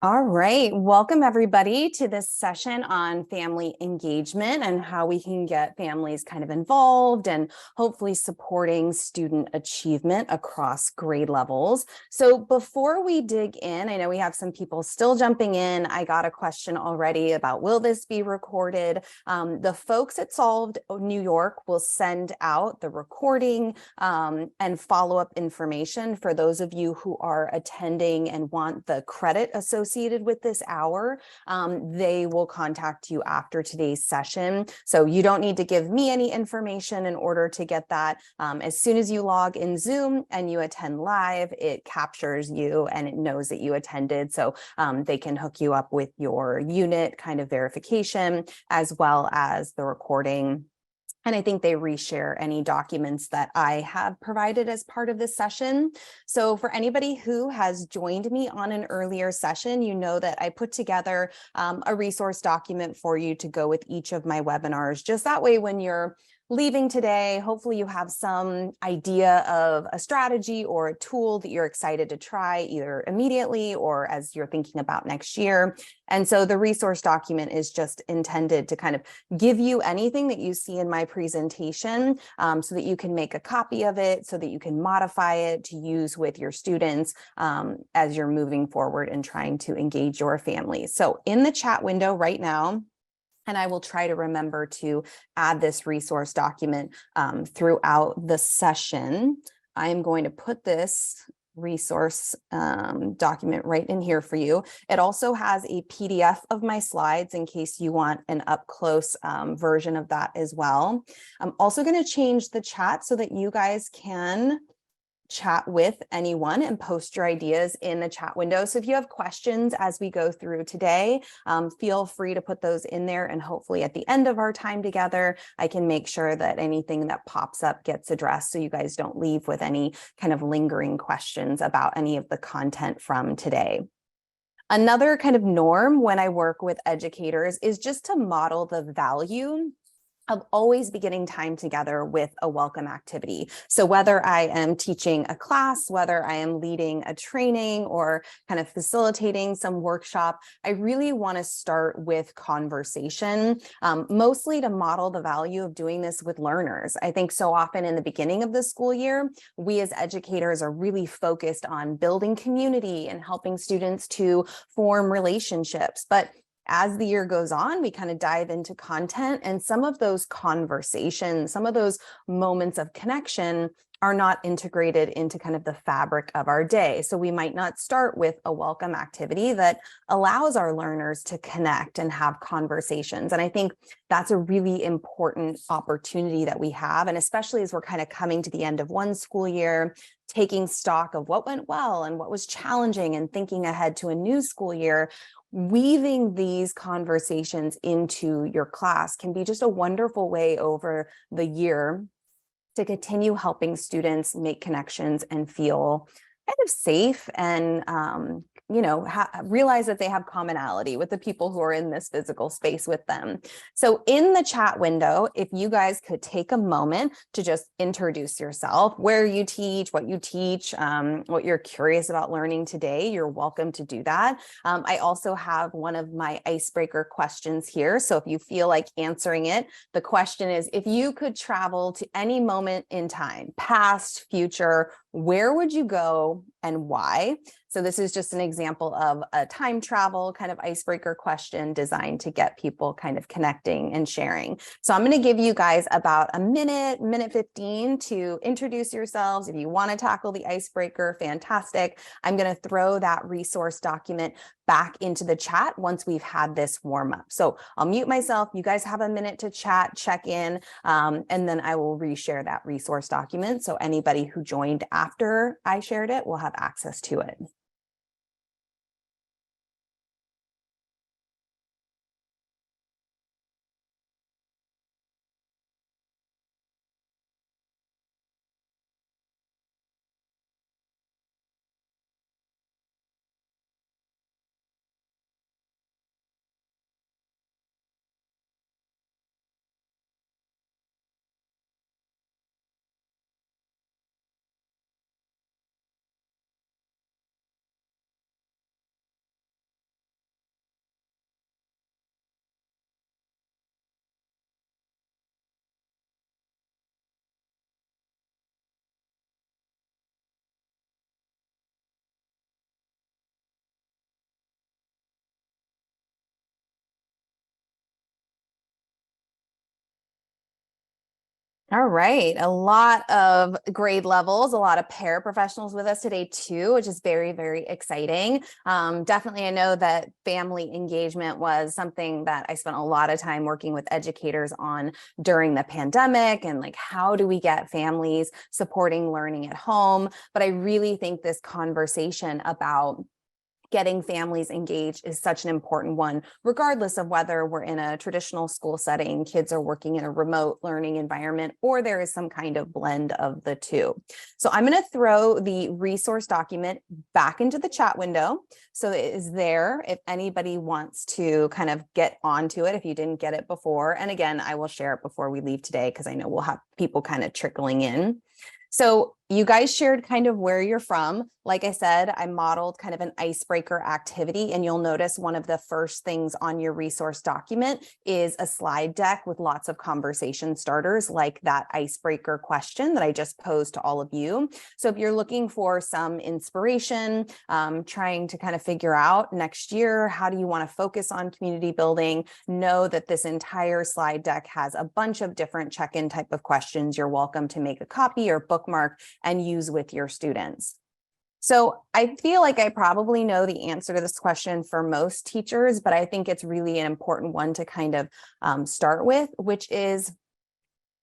All right. Welcome, everybody, to this session on family engagement and how we can get families kind of involved and hopefully supporting student achievement across grade levels. So before we dig in, I know we have some people still jumping in. I got a question already about, will this be recorded? The folks at Solved New York will send out the recording and follow-up information for those of you who are attending and want the credit associated with this hour. They will contact you after today's session. So you don't need to give me any information in order to get that. As soon as you log in Zoom and you attend live, it captures you and it knows that you attended. So they can hook you up with your unit kind of verification as well as the recording. And I think they reshare any documents that I have provided as part of this session. So for anybody who has joined me on an earlier session, you know that I put together a resource document for you to go with each of my webinars. Just that way, when you're leaving today, hopefully you have some idea of a strategy or a tool that you're excited to try either immediately or as you're thinking about next year. And so the resource document is just intended to kind of give you anything that you see in my presentation so that you can make a copy of it, so that you can modify it to use with your students as you're moving forward and trying to engage your family. So in the chat window right now, and I will try to remember to add this resource document throughout the session. I am going to put this resource document right in here for you. It also has a PDF of my slides in case you want an up close version of that as well. I'm also going to change the chat so that you guys can chat with anyone and post your ideas in the chat window. So if you have questions as we go through today, feel free to put those in there, and hopefully at the end of our time together, I can make sure that anything that pops up gets addressed so you guys don't leave with any kind of lingering questions about any of the content from today. Another kind of norm when I work with educators is just to model the value of always beginning time together with a welcome activity. So whether I am teaching a class, whether I am leading a training or kind of facilitating some workshop, I really want to start with conversation, mostly to model the value of doing this with learners. I think so often in the beginning of the school year, we as educators are really focused on building community and helping students to form relationships. But as the year goes on, we kind of dive into content, and some of those conversations, some of those moments of connection are not integrated into kind of the fabric of our day. So we might not start with a welcome activity that allows our learners to connect and have conversations. And I think that's a really important opportunity that we have. And especially as we're kind of coming to the end of one school year, taking stock of what went well and what was challenging and thinking ahead to a new school year, weaving these conversations into your class can be just a wonderful way over the year to continue helping students make connections and feel kind of safe and realize that they have commonality with the people who are in this physical space with them. So in the chat window, if you guys could take a moment to just introduce yourself, where you teach, what you're curious about learning today, you're welcome to do that. I also have one of my icebreaker questions here. So if you feel like answering it, the question is, if you could travel to any moment in time, past, future, where would you go and why? So this is just an example of a time travel kind of icebreaker question designed to get people kind of connecting and sharing. So I'm going to give you guys about a minute 15 to introduce yourselves. If you want to tackle the icebreaker, fantastic. I'm going to throw that resource document back into the chat once we've had this warm up. So I'll mute myself. You guys have a minute to chat, check in, and then I will reshare that resource document. So anybody who joined after I shared it will have access to it. All right, a lot of grade levels, a lot of paraprofessionals with us today too, which is very, very exciting. Definitely, I know that family engagement was something that I spent a lot of time working with educators on during the pandemic, and like, how do we get families supporting learning at home? But I really think this conversation about getting families engaged is such an important one, regardless of whether we're in a traditional school setting, kids are working in a remote learning environment, or there is some kind of blend of the two. So I'm going to throw the resource document back into the chat window. So it is there if anybody wants to kind of get onto it, if you didn't get it before. And again, I will share it before we leave today, because I know we'll have people kind of trickling in. So you guys shared kind of where you're from. Like I said, I modeled kind of an icebreaker activity, and you'll notice one of the first things on your resource document is a slide deck with lots of conversation starters, like that icebreaker question that I just posed to all of you. So if you're looking for some inspiration, trying to kind of figure out next year, how do you want to focus on community building, know that this entire slide deck has a bunch of different check-in type of questions. You're welcome to make a copy or bookmark and use with your students. So I feel like I probably know the answer to this question for most teachers, but I think it's really an important one to kind of start with, which is,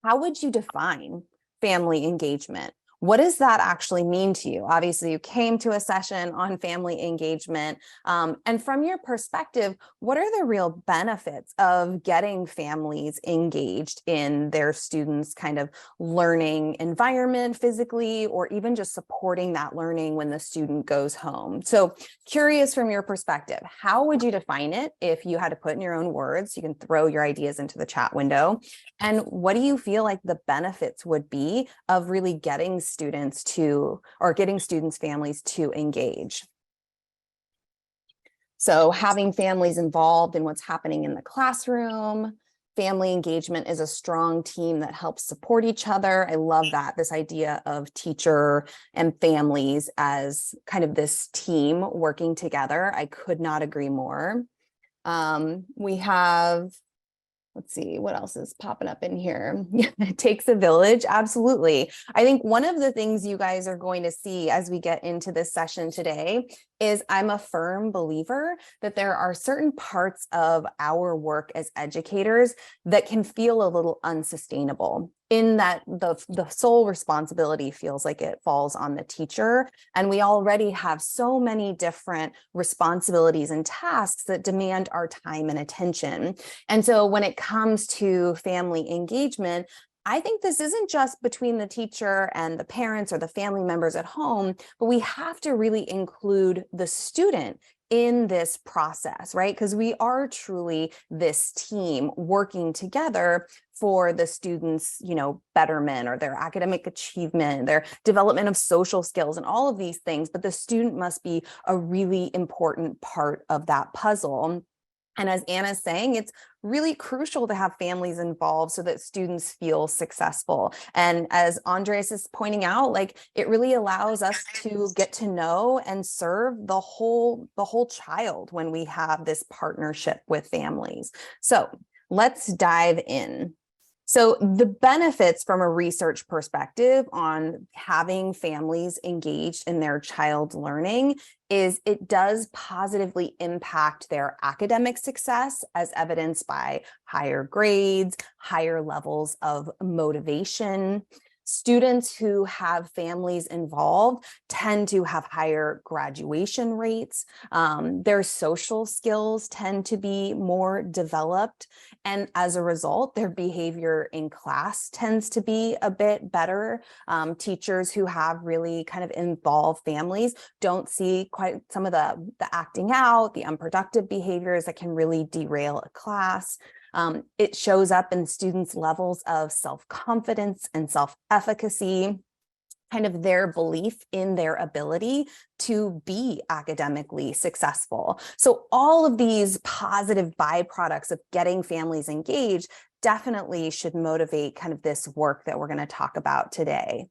how would you define family engagement? What does that actually mean to you? Obviously, you came to a session on family engagement. And from your perspective, what are the real benefits of getting families engaged in their students' kind of learning environment physically, or even just supporting that learning when the student goes home? So curious from your perspective, how would you define it if you had to put in your own words? You can throw your ideas into the chat window. And what do you feel like the benefits would be of really getting students to, or getting students' families to engage? So having families involved in what's happening in the classroom, family engagement is a strong team that helps support each other. I love that, this idea of teacher and families as kind of this team working together. I could not agree more. We have, let's see, what else is popping up in here? It takes a village. Absolutely. I think one of the things you guys are going to see as we get into this session today is, I'm a firm believer that there are certain parts of our work as educators that can feel a little unsustainable, in that the sole responsibility feels like it falls on the teacher. And we already have so many different responsibilities and tasks that demand our time and attention. And so when it comes to family engagement, I think this isn't just between the teacher and the parents or the family members at home, but we have to really include the student in this process, right? Because we are truly this team working together for the students', betterment, or their academic achievement, their development of social skills, and all of these things. But the student must be a really important part of that puzzle. And as Anna's saying, it's really crucial to have families involved so that students feel successful. And as Andres is pointing out, like, it really allows us to get to know and serve the whole child when we have this partnership with families. So let's dive in. So the benefits from a research perspective on having families engaged in their child's learning is, it does positively impact their academic success, as evidenced by higher grades, higher levels of motivation. Students who have families involved tend to have higher graduation rates. Their social skills tend to be more developed. And as a result, their behavior in class tends to be a bit better. Teachers who have really kind of involved families don't see quite some of the acting out, the unproductive behaviors that can really derail a class. It shows up in students' levels of self-confidence and self-efficacy, kind of their belief in their ability to be academically successful. So all of these positive byproducts of getting families engaged definitely should motivate kind of this work that we're going to talk about today.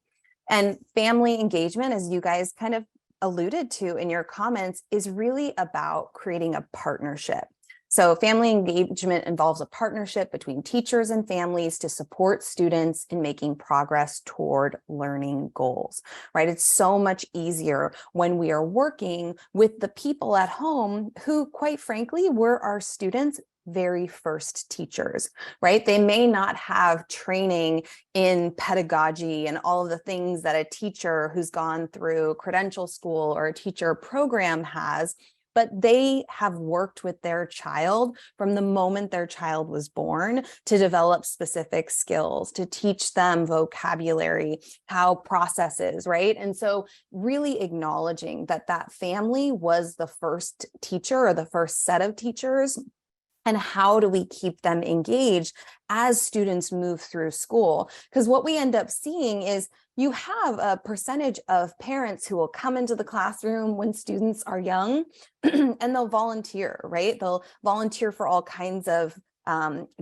And family engagement, as you guys kind of alluded to in your comments, is really about creating a partnership. So family engagement involves a partnership between teachers and families to support students in making progress toward learning goals, right? It's so much easier when we are working with the people at home who, quite frankly, were our students' very first teachers, right? They may not have training in pedagogy and all of the things that a teacher who's gone through credential school or a teacher program has, but they have worked with their child from the moment their child was born to develop specific skills, to teach them vocabulary, how processes, right? And so really acknowledging that that family was the first teacher or the first set of teachers, and how do we keep them engaged as students move through school? Because what we end up seeing is you have a percentage of parents who will come into the classroom when students are young and they'll volunteer, right? They'll volunteer for all kinds of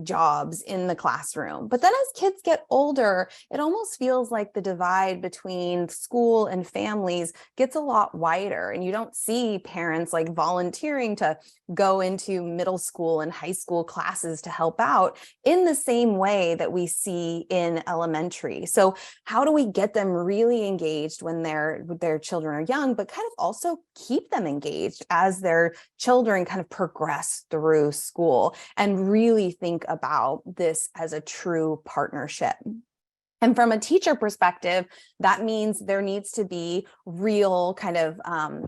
jobs in the classroom. But then as kids get older, it almost feels like the divide between school and families gets a lot wider. And you don't see parents like volunteering to go into middle school and high school classes to help out in the same way that we see in elementary. So how do we get them really engaged when their children are young, but kind of also keep them engaged as their children kind of progress through school and really think about this as a true partnership? And from a teacher perspective, that means there needs to be real kind of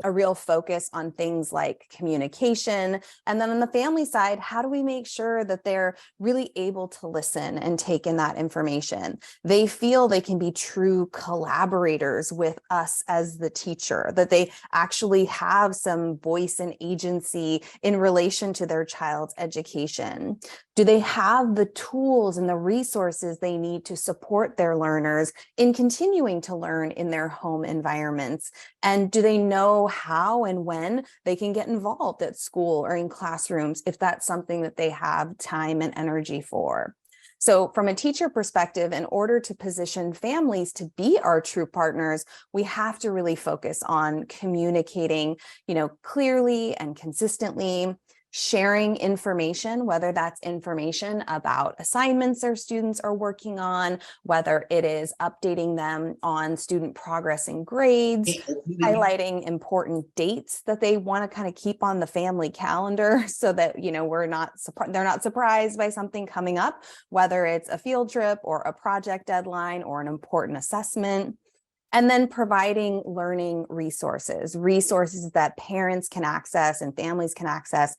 a real focus on things like communication. And then on the family side, how do we make sure that they're really able to listen and take in that information? They feel they can be true collaborators with us as the teacher, that they actually have some voice and agency in relation to their child's education. Do they have the tools and the resources they need to support their learners in continuing to learn in their home environments? And do they know how and when they can get involved at school or in classrooms if that's something that they have time and energy for? So from a teacher perspective, in order to position families to be our true partners, we have to really focus on communicating, clearly and consistently, sharing information, whether that's information about assignments their students are working on, whether it is updating them on student progress and grades, highlighting important dates that they want to kind of keep on the family calendar so that, they're not surprised by something coming up, whether it's a field trip or a project deadline or an important assessment. And then providing learning resources that parents can access and families can access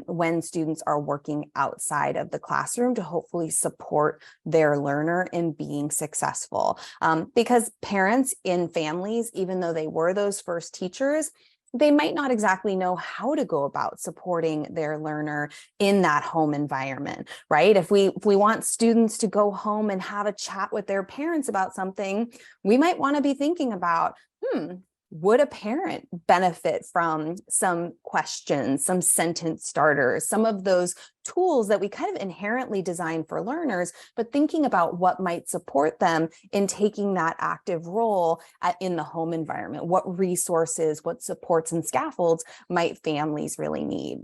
when students are working outside of the classroom to hopefully support their learner in being successful. Because parents in families, even though they were those first teachers, they might not exactly know how to go about supporting their learner in that home environment, right? If we want students to go home and have a chat with their parents about something, we might want to be thinking about, would a parent benefit from some questions, some sentence starters, some of those tools that we kind of inherently design for learners, but thinking about what might support them in taking that active role in the home environment? What resources, what supports and scaffolds might families really need?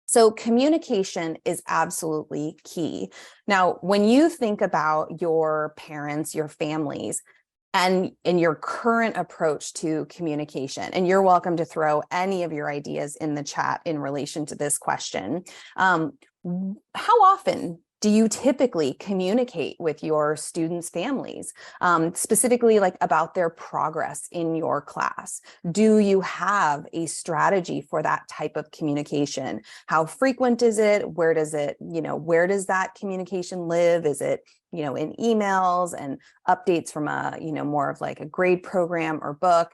So communication is absolutely key. Now, when you think about your parents, your families, and in your current approach to communication, and you're welcome to throw any of your ideas in the chat in relation to this question. How often do you typically communicate with your students' families, specifically like about their progress in your class? Do you have a strategy for that type of communication? How frequent is it? Where does that communication live? Is it in emails and updates from a, more of like a grade program or book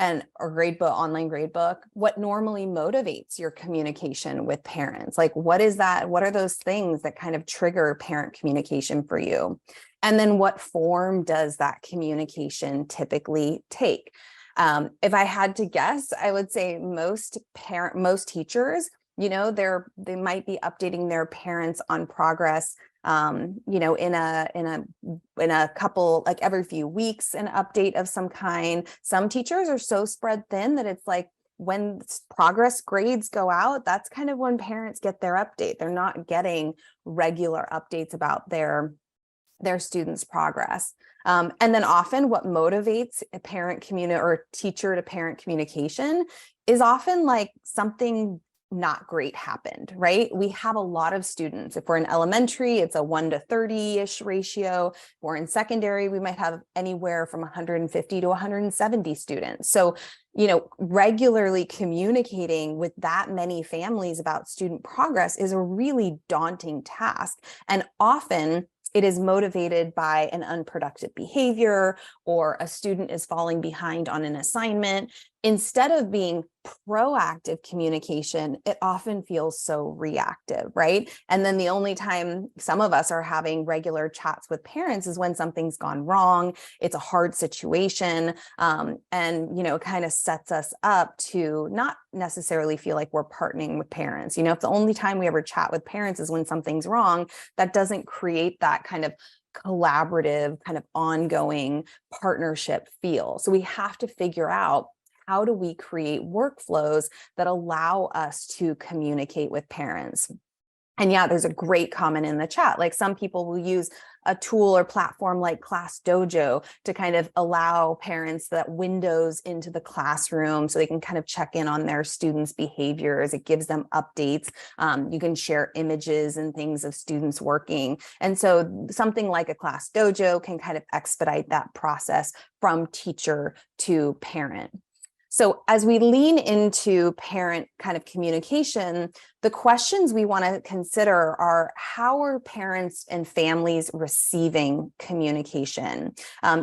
or online grade book? What normally motivates your communication with parents? Like, what is that? What are those things that kind of trigger parent communication for you? And then what form does that communication typically take? If I had to guess, I would say most teachers, they might be updating their parents on progress in a couple, like every few weeks, an update of some kind. Some teachers are so spread thin that it's like when progress grades go out, that's kind of when parents get their update. They're not getting regular updates about their students' progress. And then often what motivates a parent or teacher to parent communication is often like something not great happened, right? We have a lot of students. If we're in elementary, it's a 1 to 30-ish ratio. If we're in secondary, we might have anywhere from 150 to 170 students. So, regularly communicating with that many families about student progress is a really daunting task. And often it is motivated by an unproductive behavior, or a student is falling behind on an assignment. Instead of being proactive communication, it often feels so reactive, right? And then the only time some of us are having regular chats with parents is when something's gone wrong, it's a hard situation, and kind of sets us up to not necessarily feel like we're partnering with parents. If the only time we ever chat with parents is when something's wrong, that doesn't create that kind of collaborative, kind of ongoing partnership feel. So we have to figure out, how do we create workflows that allow us to communicate with parents? And yeah, there's a great comment in the chat. Like, some people will use a tool or platform like Class Dojo to kind of allow parents that windows into the classroom so they can kind of check in on their students' behaviors. It gives them updates. You can share images and things of students working. And so something like a Class Dojo can kind of expedite that process from teacher to parent. So as we lean into parent kind of communication, the questions we want to consider are, how are parents and families receiving communication?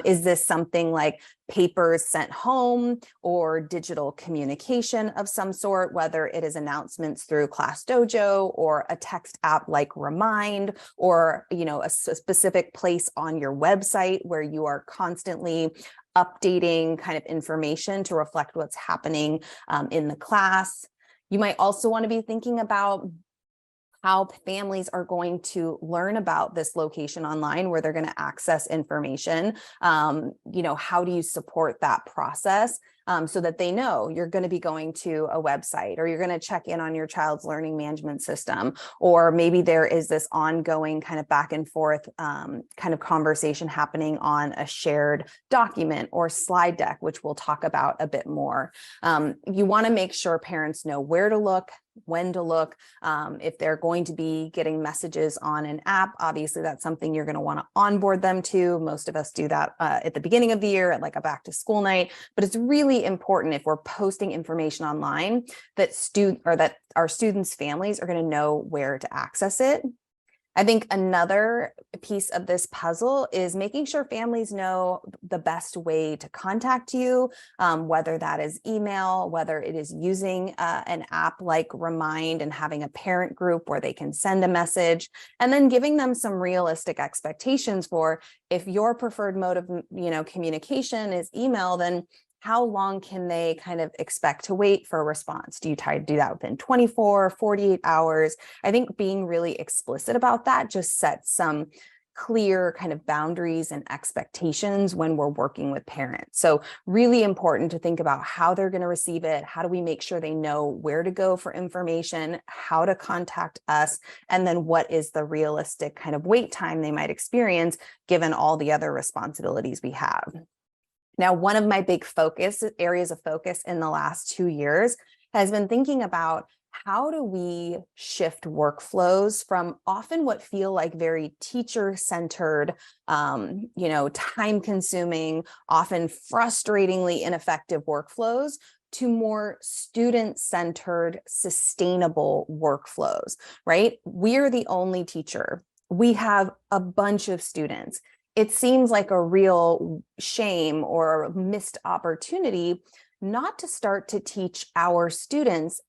Is this something like papers sent home or digital communication of some sort, whether it is announcements through Class Dojo or a text app like Remind, or a specific place on your website where you are constantly updating kind of information to reflect what's happening in the class. You might also want to be thinking about how families are going to learn about this location online where they're going to access information. How do you support that process? So that they know you're going to be going to a website, or you're going to check in on your child's learning management system, or maybe there is this ongoing kind of back and forth kind of conversation happening on a shared document or slide deck, which we'll talk about a bit more. You want to make sure parents know where to look, when to look. If they're going to be getting messages on an app, obviously that's something you're going to want to onboard them to. Most of us do that at the beginning of the year at like a back to school night, but it's really important, if we're posting information online, that our students' families are going to know where to access it. I think another piece of this puzzle is making sure families know the best way to contact you, whether that is email, whether it is using an app like Remind and having a parent group where they can send a message, and then giving them some realistic expectations for, if your preferred mode of communication is email, then how long can they kind of expect to wait for a response? Do you try to do that within 24, 48 hours? I think being really explicit about that just sets some clear kind of boundaries and expectations when we're working with parents. So really important to think about how they're going to receive it. How do we make sure they know where to go for information, how to contact us, and then what is the realistic kind of wait time they might experience given all the other responsibilities we have. Now, one of my big areas of focus in the last 2 years has been thinking about, how do we shift workflows from often what feel like very teacher-centered, time-consuming, often frustratingly ineffective workflows, to more student-centered, sustainable workflows, right? We're the only teacher. We have a bunch of students. It seems like a real shame or a missed opportunity not to start to teach our students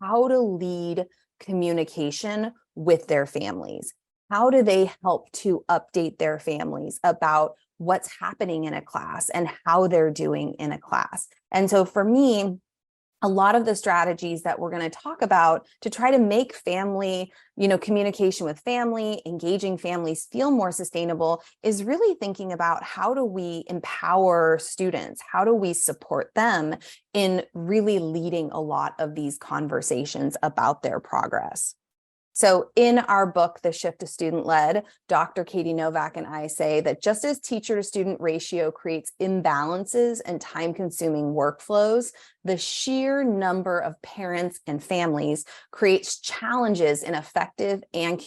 how to lead communication with their families. How do they help to update their families about what's happening in a class and how they're doing in a class? And so for me, a lot of the strategies that we're going to talk about to try to make family, communication with family, engaging families feel more sustainable is really thinking about how do we empower students? How do we support them in really leading a lot of these conversations about their progress? So in our book, The Shift to Student-Led, Dr. Katie Novak and I say that just as teacher-to-student ratio creates imbalances and time-consuming workflows, the sheer number of parents and families creates challenges in effective and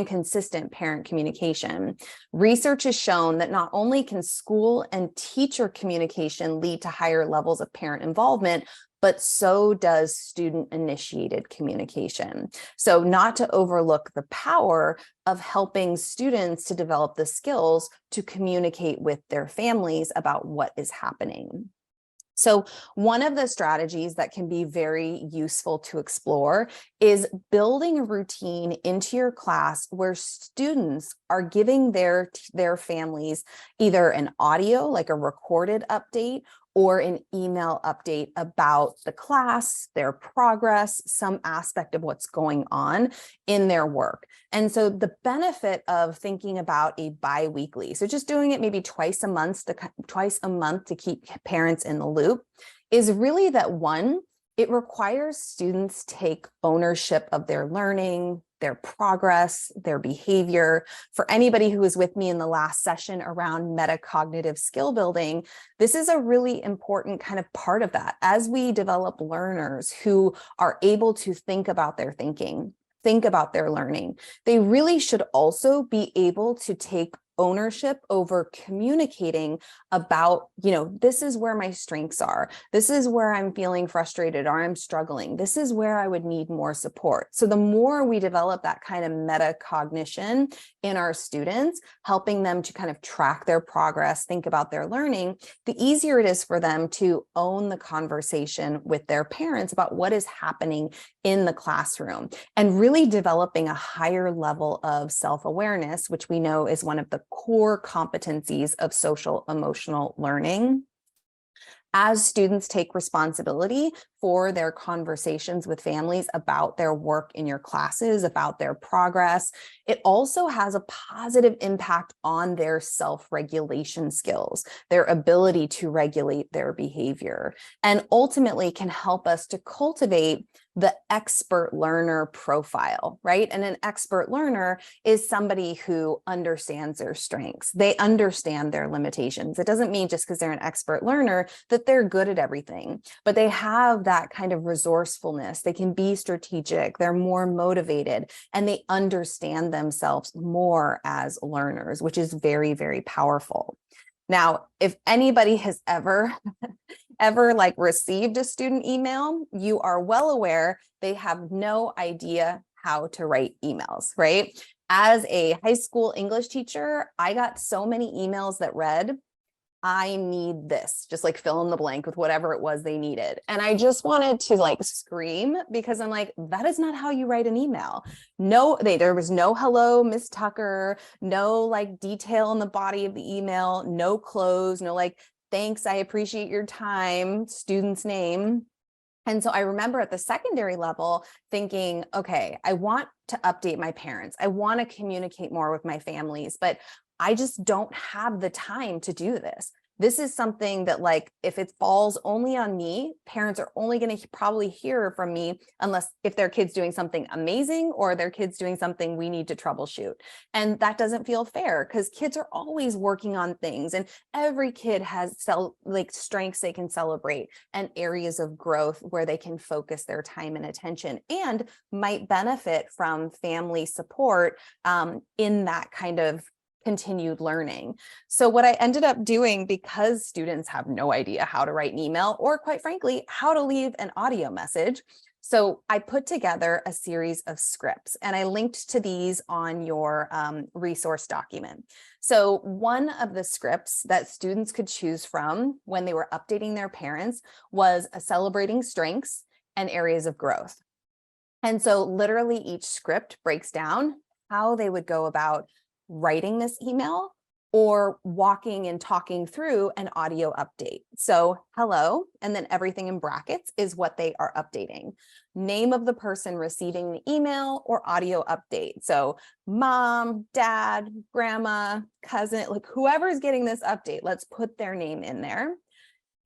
consistent parent communication. Research has shown that not only can school and teacher communication lead to higher levels of parent involvement, but so does student-initiated communication. So not to overlook the power of helping students to develop the skills to communicate with their families about what is happening. So one of the strategies that can be very useful to explore is building a routine into your class where students are giving their families either an audio, like a recorded update, or an email update about the class, their progress, some aspect of what's going on in their work. And so the benefit of thinking about a bi-weekly, so just doing it maybe twice a month to keep parents in the loop, is really that one, it requires students take ownership of their learning, their progress, their behavior. For anybody who was with me in the last session around metacognitive skill building, this is a really important kind of part of that. As we develop learners who are able to think about their thinking, think about their learning, they really should also be able to take ownership over communicating about, this is where my strengths are. This is where I'm feeling frustrated or I'm struggling. This is where I would need more support. So the more we develop that kind of metacognition in our students, helping them to kind of track their progress, think about their learning, the easier it is for them to own the conversation with their parents about what is happening in the classroom and really developing a higher level of self-awareness, which we know is one of the core competencies of social emotional learning. As students take responsibility for their conversations with families about their work in your classes, about their progress, it also has a positive impact on their self-regulation skills, their ability to regulate their behavior, and ultimately can help us to cultivate the expert learner profile, right? And an expert learner is somebody who understands their strengths. They understand their limitations. It doesn't mean just because they're an expert learner that they're good at everything, but they have that kind of resourcefulness. They can be strategic. They're more motivated, and they understand themselves more as learners, which is very, very powerful. Now, if anybody has ever like received a student email, you are well aware they have no idea how to write emails, right? As a high school English teacher, I got so many emails that read, I need this, just like fill in the blank with whatever it was they needed. And I just wanted to like scream because I'm like, that is not how you write an email. No, there was no hello, Miss Tucker, no like detail in the body of the email, no close, no like, thanks, I appreciate your time, student's name. And so I remember at the secondary level thinking, okay, I want to update my parents. I want to communicate more with my families, but I just don't have the time to do this. This is something that like, if it falls only on me, parents are only going to probably hear from me unless if their kid's doing something amazing or their kid's doing something we need to troubleshoot. And that doesn't feel fair because kids are always working on things and every kid has strengths they can celebrate and areas of growth where they can focus their time and attention and might benefit from family support in that kind of continued learning. So what I ended up doing, because students have no idea how to write an email or quite frankly, how to leave an audio message. So I put together a series of scripts and I linked to these on your resource document. So one of the scripts that students could choose from when they were updating their parents was celebrating strengths and areas of growth. And so literally each script breaks down how they would go about writing this email, or walking and talking through an audio update. So hello, and then everything in brackets is what they are updating. Name of the person receiving the email or audio update. So mom, dad, grandma, cousin, like whoever's getting this update, let's put their name in there.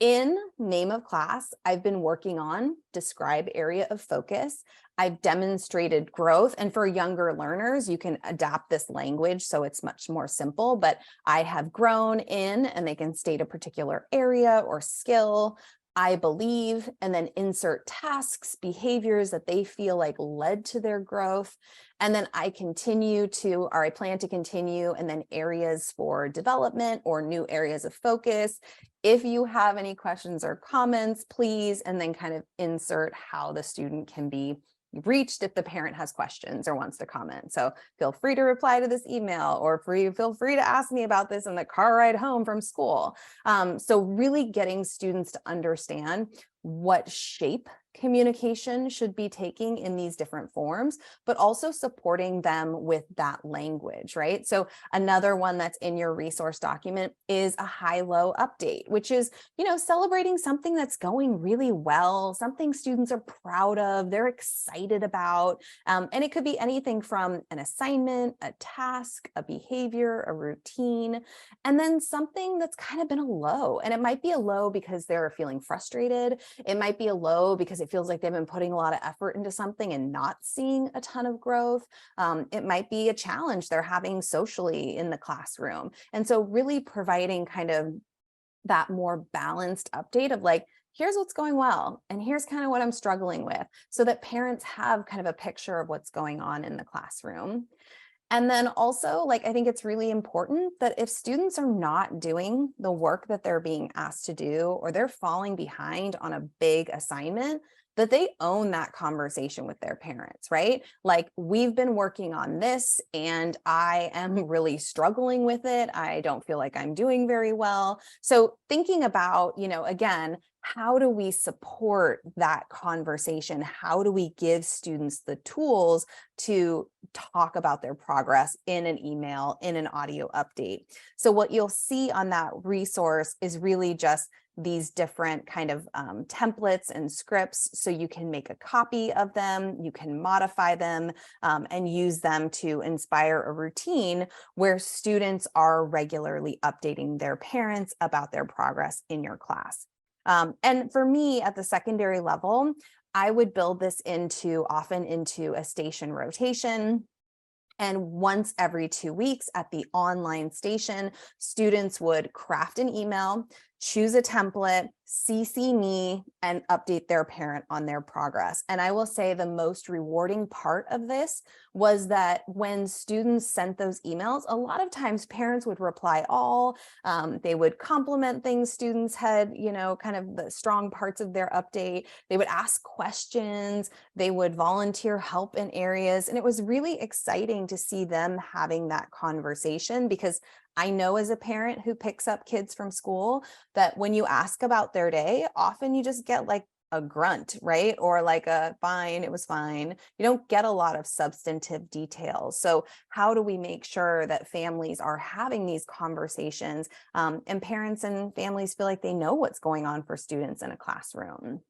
In name of class, I've been working on describe area of focus. I've demonstrated growth, and for younger learners, you can adapt this language so it's much more simple, but I have grown in, and they can state a particular area or skill. I believe, and then insert tasks, behaviors that they feel like led to their growth. And then I continue to, or I plan to continue, and then areas for development or new areas of focus. If you have any questions or comments, please, and then kind of insert how the student can be reached if the parent has questions or wants to comment. So feel free to reply to this email, or feel free to ask me about this in the car ride home from school. So really getting students to understand what shape communication should be taking in these different forms, but also supporting them with that language, right? So another one that's in your resource document is a high-low update, which is, celebrating something that's going really well, something students are proud of, they're excited about. And it could be anything from an assignment, a task, a behavior, a routine, and then something that's kind of been a low. And it might be a low because they're feeling frustrated. It might be a low because it feels like they've been putting a lot of effort into something and not seeing a ton of growth. It might be a challenge they're having socially in the classroom. And so really providing kind of that more balanced update of like, here's what's going well, and here's kind of what I'm struggling with, so that parents have kind of a picture of what's going on in the classroom. And then also, I think it's really important that if students are not doing the work that they're being asked to do, or they're falling behind on a big assignment, that they own that conversation with their parents, right? Like, we've been working on this and I am really struggling with it. I don't feel like I'm doing very well. So thinking about, again, how do we support that conversation? How do we give students the tools to talk about their progress in an email, in an audio update? So what you'll see on that resource is really just these different kind of templates and scripts, so you can make a copy of them, you can modify them, and use them to inspire a routine where students are regularly updating their parents about their progress in your class. And for me at the secondary level, I would build this often into a station rotation. And once every 2 weeks at the online station, students would craft an email, choose a template, CC me, and update their parent on their progress. And I will say the most rewarding part of this was that when students sent those emails, a lot of times parents would reply all, they would compliment things students had, kind of the strong parts of their update. They would ask questions, they would volunteer help in areas. And it was really exciting to see them having that conversation, because I know as a parent who picks up kids from school that when you ask about their day, often you just get like a grunt, right? Or like a fine, it was fine. You don't get a lot of substantive details. So how do we make sure that families are having these conversations, and parents and families feel like they know what's going on for students in a classroom?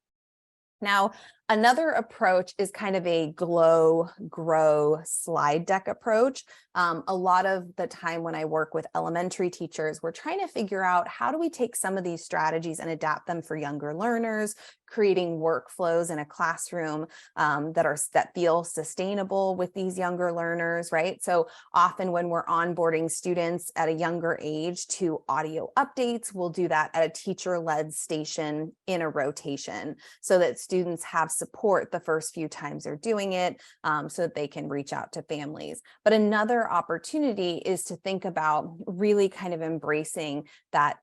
Now, another approach is kind of a grow slide deck approach. A lot of the time when I work with elementary teachers, we're trying to figure out how do we take some of these strategies and adapt them for younger learners, creating workflows in a classroom that feel sustainable with these younger learners, right? So often when we're onboarding students at a younger age to audio updates, we'll do that at a teacher-led station in a rotation, so that students have support the first few times they're doing it, so that they can reach out to families. But another opportunity is to think about really kind of embracing that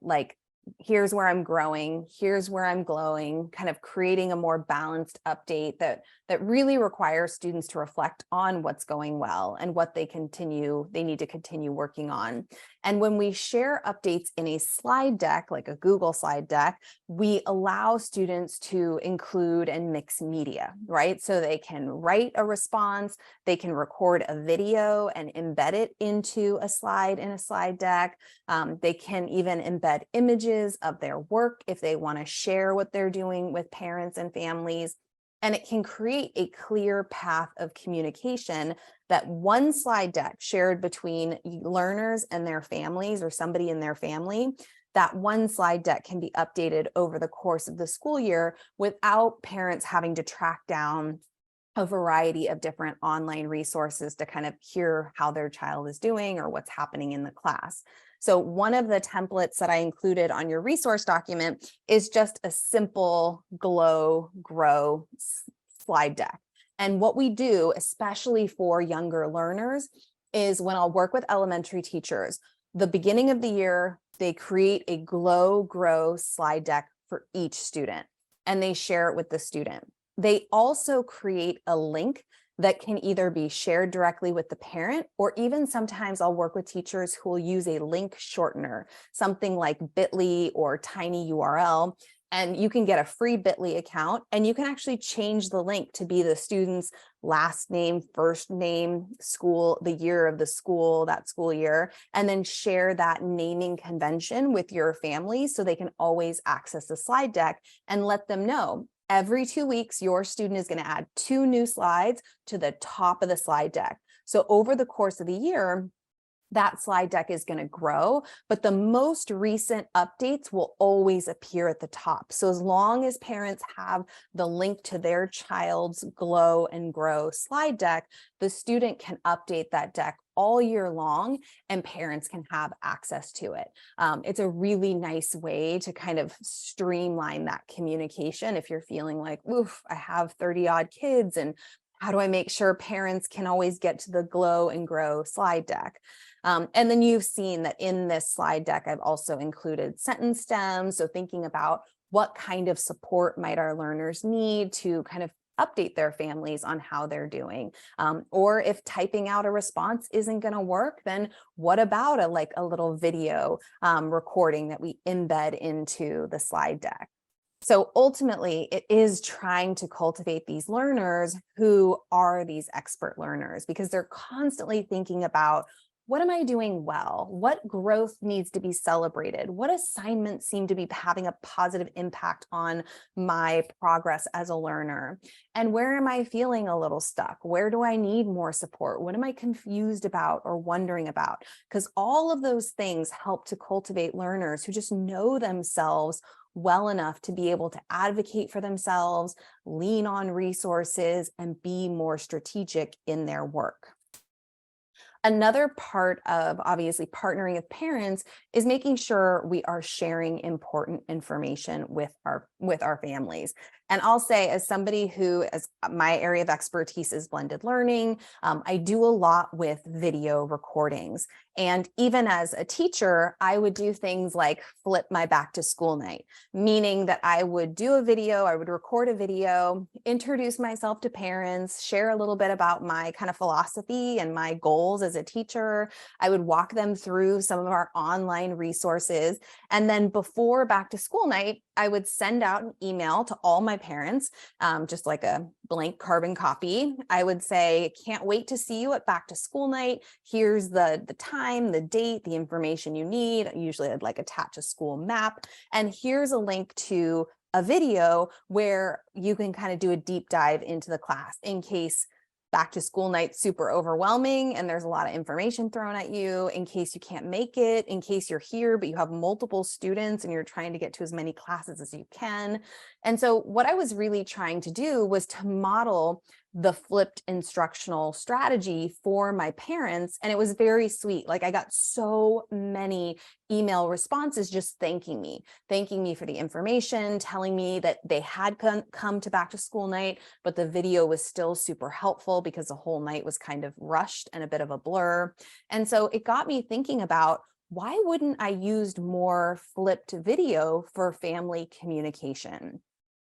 here's where I'm growing, here's where I'm glowing, kind of creating a more balanced update that really requires students to reflect on what's going well and what they need to continue working on. And when we share updates in a slide deck, like a Google slide deck, we allow students to include and mix media, right? So they can write a response, they can record a video and embed it into a slide in a slide deck. They can even embed images of their work if they want to share what they're doing with parents and families. And it can create a clear path of communication that one slide deck shared between learners and their families or somebody in their family, that one slide deck can be updated over the course of the school year without parents having to track down a variety of different online resources to kind of hear how their child is doing or what's happening in the class. So one of the templates that I included on your resource document is just a simple glow, grow slide deck. And what we do, especially for younger learners, is when I'll work with elementary teachers, the beginning of the year, they create a glow, grow slide deck for each student, and they share it with the student. They also create a link that can either be shared directly with the parent, or even sometimes I'll work with teachers who will use a link shortener, something like bit.ly or tiny URL. And you can get a free bit.ly account, and you can actually change the link to be the student's last name, first name, school, the year of the school, that school year, and then share that naming convention with your family so they can always access the slide deck and let them know. Every 2 weeks, your student is going to add 2 new slides to the top of the slide deck. So over the course of the year, that slide deck is going to grow, but the most recent updates will always appear at the top. So as long as parents have the link to their child's glow and grow slide deck, the student can update that deck all year long and parents can have access to it. It's a really nice way to kind of streamline that communication if you're feeling like, oof, I have 30 odd kids, and how do I make sure parents can always get to the glow and grow slide deck? And then you've seen that in this slide deck, I've also included sentence stems. So thinking about what kind of support might our learners need to kind of update their families on how they're doing. Or if typing out a response isn't going to work, then what about a little video recording that we embed into the slide deck? So ultimately, it is trying to cultivate these learners who are these expert learners, because they're constantly thinking about, what am I doing well? What growth needs to be celebrated? What assignments seem to be having a positive impact on my progress as a learner? And where am I feeling a little stuck? Where do I need more support? What am I confused about or wondering about? Because all of those things help to cultivate learners who just know themselves well enough to be able to advocate for themselves, lean on resources, and be more strategic in their work. Another part of obviously partnering with parents is making sure we are sharing important information with our families. And I'll say, as somebody who, as my area of expertise is blended learning, I do a lot with video recordings. And even as a teacher, I would do things like flip my back to school night, meaning that I would do a video, I would record a video, introduce myself to parents, share a little bit about my kind of philosophy and my goals as a teacher. I would walk them through some of our online resources. And then before back to school night, I would send out an email to all my parents, just like a blank carbon copy. I would say, can't wait to see you at back to school night. Here's the time, the date, the information you need. Usually I'd attach a school map. And here's a link to a video where you can kind of do a deep dive into the class in case back to school night's super overwhelming and there's a lot of information thrown at you, in case you can't make it, in case you're here, but you have multiple students and you're trying to get to as many classes as you can. And so what I was really trying to do was to model the flipped instructional strategy for my parents. And it was very sweet. I got so many email responses just thanking me for the information, telling me that they had come to back to school night, but the video was still super helpful because the whole night was kind of rushed and a bit of a blur. And so it got me thinking about, why wouldn't I use more flipped video for family communication?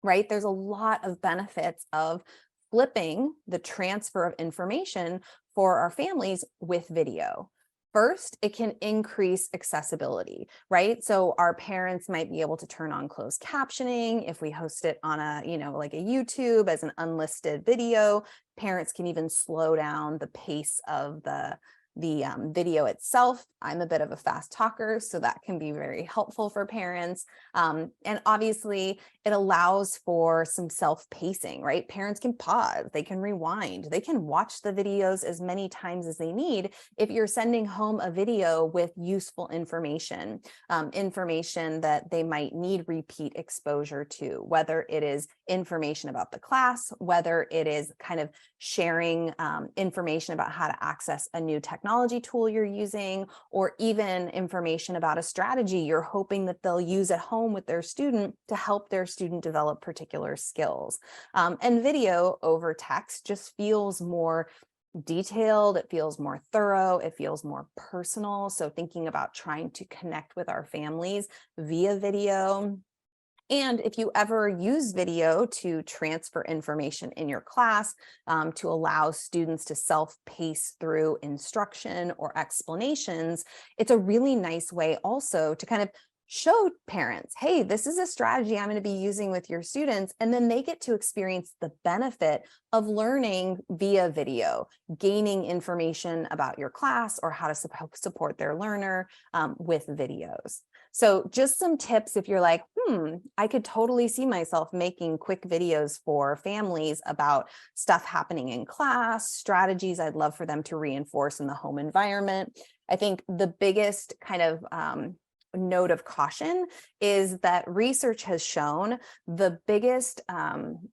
Right? There's a lot of benefits of flipping the transfer of information for our families with video. First, it can increase accessibility, right? So our parents might be able to turn on closed captioning if we host it on a, like a YouTube as an unlisted video. Parents can even slow down the pace of the video itself. I'm a bit of a fast talker, so that can be very helpful for parents. And obviously, it allows for some self-pacing, right? Parents can pause, they can rewind, they can watch the videos as many times as they need if you're sending home a video with useful information, information that they might need repeat exposure to, whether it is information about the class, whether it is kind of sharing information about how to access a new technology tool you're using, or even information about a strategy you're hoping that they'll use at home with their student to help their student develop particular skills. And video over text just feels more detailed, it feels more thorough, it feels more personal. So thinking about trying to connect with our families via video. And if you ever use video to transfer information in your class, to allow students to self-pace through instruction or explanations, it's a really nice way also to kind of show parents, hey, this is a strategy I'm going to be using with your students. And then they get to experience the benefit of learning via video, gaining information about your class or how to support their learner with videos. So just some tips if you're like, I could totally see myself making quick videos for families about stuff happening in class, strategies I'd love for them to reinforce in the home environment. I think the biggest kind of note of caution is that research has shown the biggest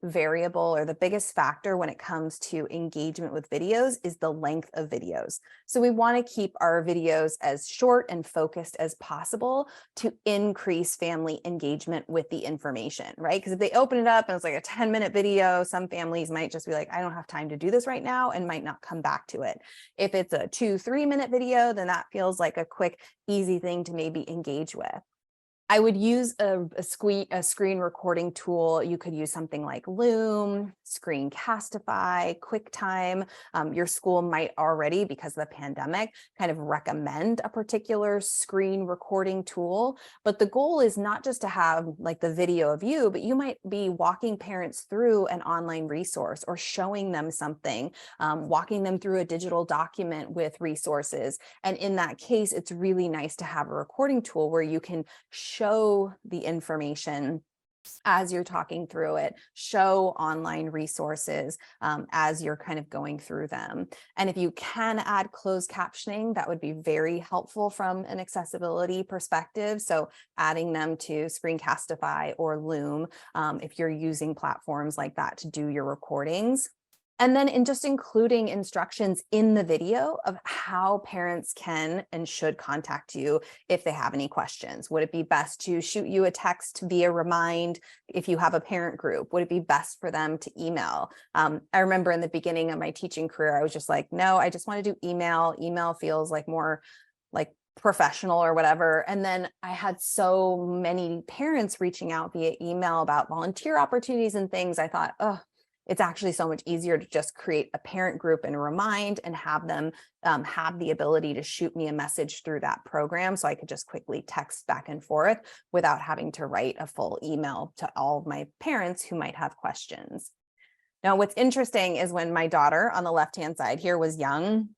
variable or the biggest factor when it comes to engagement with videos is the length of videos. So we want to keep our videos as short and focused as possible to increase family engagement with the information, right? Because if they open it up and it's like a 10-minute video, some families might just be like, I don't have time to do this right now, and might not come back to it. If it's a 2-3 minute video, then that feels like a quick, easy thing to maybe engage with. I would use a screen recording tool. You could use something like Loom, Screencastify, QuickTime. Your school might already, because of the pandemic, kind of recommend a particular screen recording tool. But the goal is not just to have like the video of you, but you might be walking parents through an online resource or showing them something, walking them through a digital document with resources. And in that case, it's really nice to have a recording tool where you can show the information as you're talking through it, show online resources as you're kind of going through them. And if you can add closed captioning, that would be very helpful from an accessibility perspective. So adding them to Screencastify or Loom, if you're using platforms like that to do your recordings. And then in just including instructions in the video of how parents can and should contact you if they have any questions. Would it be best to shoot you a text via Remind if you have a parent group? Would it be best for them to email? I remember in the beginning of my teaching career, I was just like, no, I just want to do email. Email feels like more like professional or whatever. And then I had so many parents reaching out via email about volunteer opportunities and things. I thought, oh, it's actually so much easier to just create a parent group and Remind and have them have the ability to shoot me a message through that program. So I could just quickly text back and forth without having to write a full email to all of my parents who might have questions. Now, what's interesting is when my daughter on the left-hand side here was young,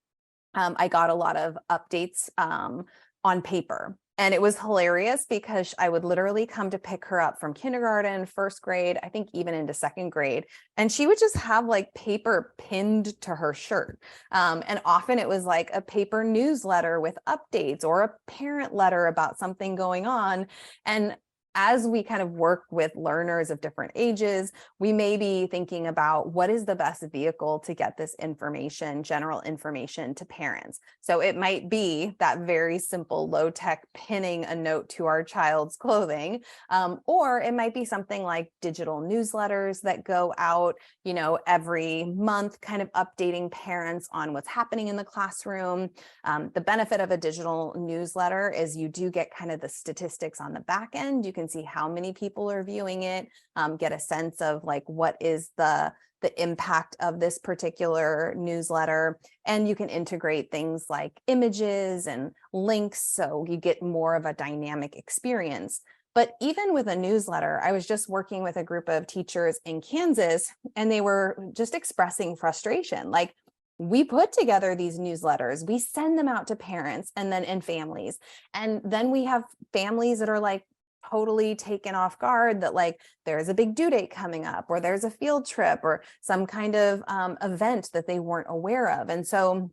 I got a lot of updates on paper. And it was hilarious because I would literally come to pick her up from kindergarten, first grade, I think even into second grade. And she would just have like paper pinned to her shirt. And often it was like a paper newsletter with updates or a parent letter about something going on. And as we kind of work with learners of different ages, we may be thinking about what is the best vehicle to get this information, general information, to parents. So it might be that very simple, low-tech pinning a note to our child's clothing, or it might be something like digital newsletters that go out, every month, kind of updating parents on what's happening in the classroom. The benefit of a digital newsletter is you do get kind of the statistics on the back end. You can see how many people are viewing it, get a sense of like what is the impact of this particular newsletter, and you can integrate things like images and links so you get more of a dynamic experience. But even with a newsletter, I was just working with a group of teachers in Kansas, and they were just expressing frustration. Like, we put together these newsletters, we send them out to parents and families. And then we have families that are like totally taken off guard that like there's a big due date coming up, or there's a field trip or some kind of event that they weren't aware of. And so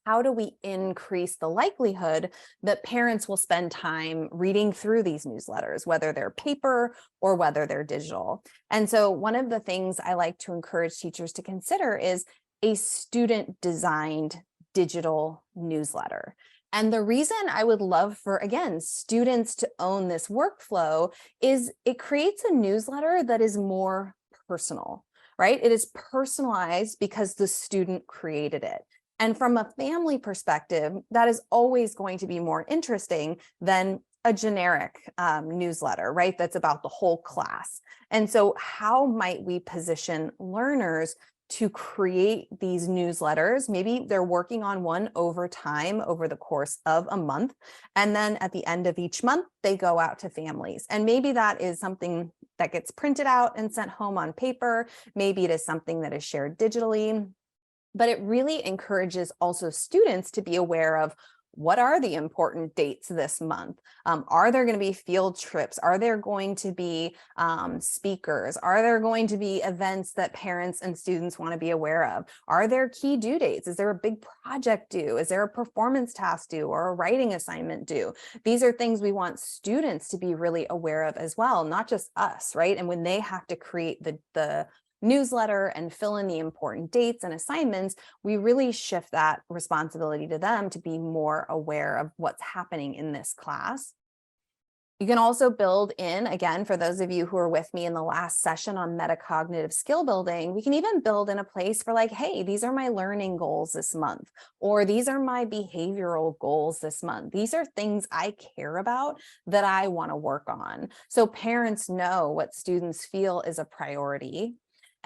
how do we increase the likelihood that parents will spend time reading through these newsletters, whether they're paper or whether they're digital? And so one of the things I like to encourage teachers to consider is a student-designed digital newsletter. And the reason I would love for, again, students to own this workflow is it creates a newsletter that is more personal, right? It is personalized because the student created it. And from a family perspective, that is always going to be more interesting than a generic newsletter, right? That's about the whole class. And so how might we position learners to create these newsletters? Maybe they're working on one over time, over the course of a month. And then at the end of each month, they go out to families. And maybe that is something that gets printed out and sent home on paper. Maybe it is something that is shared digitally. But it really encourages also students to be aware of what are the important dates this month? Are there going to be field trips? Are there going to be speakers? Are there going to be events that parents and students want to be aware of? Are there key due dates? Is there a big project due? Is there a performance task due or a writing assignment due? These are things we want students to be really aware of as well, not just us, right? And when they have to create the newsletter and fill in the important dates and assignments, we really shift that responsibility to them to be more aware of what's happening in this class. You can also build in, again, for those of you who were with me in the last session on metacognitive skill building, we can even build in a place for like, hey, these are my learning goals this month, or these are my behavioral goals this month. These are things I care about that I want to work on. So parents know what students feel is a priority.